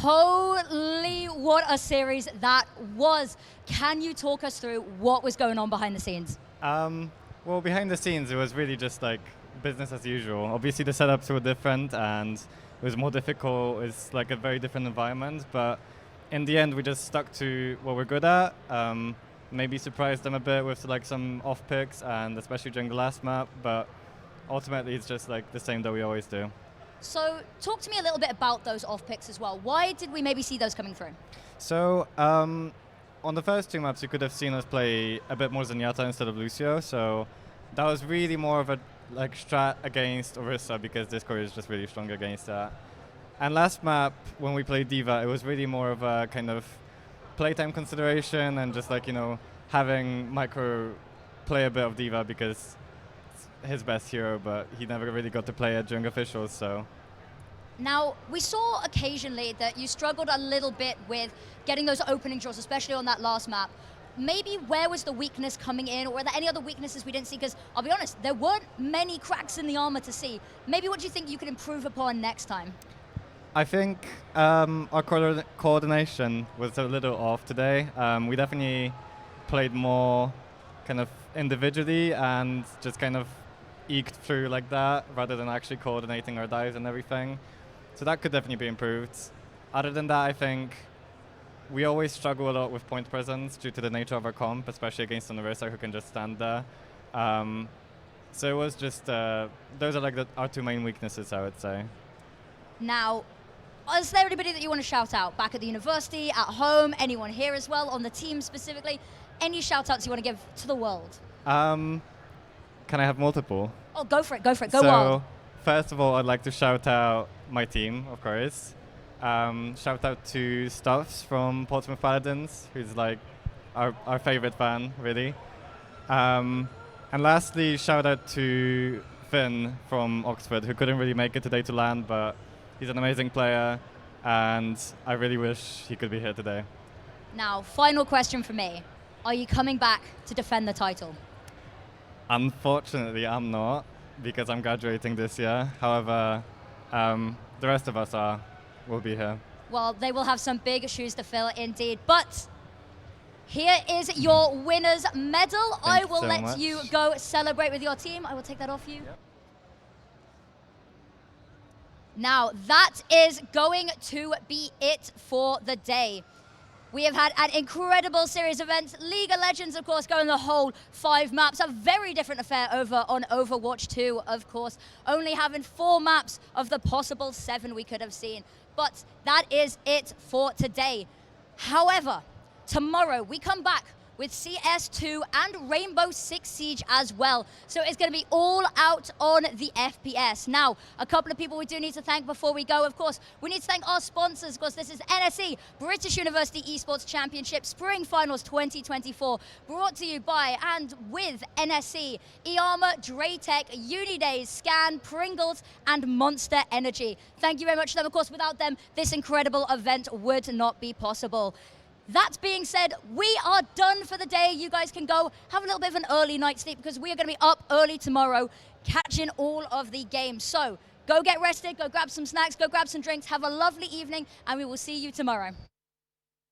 Holy, what a series that was. Can you talk us through what was going on behind the scenes? Well, behind the scenes, it was really just like business as usual. Obviously, the setups were different and it was more difficult. It's like a very different environment, but in the end, we just stuck to what we're good at. Maybe surprised them a bit with like some off picks, and especially during the last map, but ultimately it's just like the same that we always do. So talk to me a little bit about those off picks as well. Why did we maybe see those coming through? So on the first two maps, you could have seen us play a bit more Zenyatta instead of Lucio. So that was really more of a like strat against Orisa, because Discord is just really strong against that. And last map, when we played D.Va, it was really more of a kind of playtime consideration and just like, you know, having Micro play a bit of D.Va because it's his best hero, but he never really got to play it during officials, so. Now, we saw occasionally that you struggled a little bit with getting those opening draws, especially on that last map. Maybe where was the weakness coming in, or were there any other weaknesses we didn't see? Because I'll be honest, there weren't many cracks in the armor to see. Maybe what do you think you could improve upon next time? I think our coordination was a little off today. We definitely played more kind of individually and just kind of eked through like that rather than actually coordinating our dives and everything. So that could definitely be improved. Other than that, I think we always struggle a lot with point presence due to the nature of our comp, especially against an Orisa who can just stand there. So it was just, those are like our two main weaknesses, I would say. Now, is there anybody that you want to shout out back at the university, at home, anyone here as well, on the team specifically? Any shout outs you want to give to the world? Can I have multiple? Oh, go for it, go for it, go wild. First of all, I'd like to shout out my team, of course. Shout out to Stuffs from Portsmouth Paladins, who's like our favorite fan, really. And lastly, shout out to Finn from Oxford, who couldn't really make it today to land, but he's an amazing player, and I really wish he could be here today. Now, final question for me. Are you coming back to defend the title? Unfortunately, I'm not, because I'm graduating this year. However, the rest of us will be here. Well, they will have some big shoes to fill indeed, but here is your winner's medal. I will let you go celebrate with your team. I will take that off you. Yep. Now, that is going to be it for the day. We have had an incredible series of events. League of Legends, of course, going the whole 5 maps. A very different affair over on Overwatch 2, of course. Only having 4 maps of the possible 7 we could have seen. But that is it for today. However, tomorrow we come back with CS2 and Rainbow Six Siege as well. So it's going to be all out on the FPS. Now, a couple of people we do need to thank before we go, of course. We need to thank our sponsors. Of course, this is NSE, British University Esports Championship Spring Finals 2024, brought to you by and with NSE, Iama, Draytech, Unidays, Scan, Pringles, and Monster Energy. Thank you very much to them. Of course, without them, this incredible event would not be possible. That being said, we are done for the day. You guys can go have a little bit of an early night's sleep because we are going to be up early tomorrow catching all of the games. So go get rested, go grab some snacks, go grab some drinks, have a lovely evening, and we will see you tomorrow.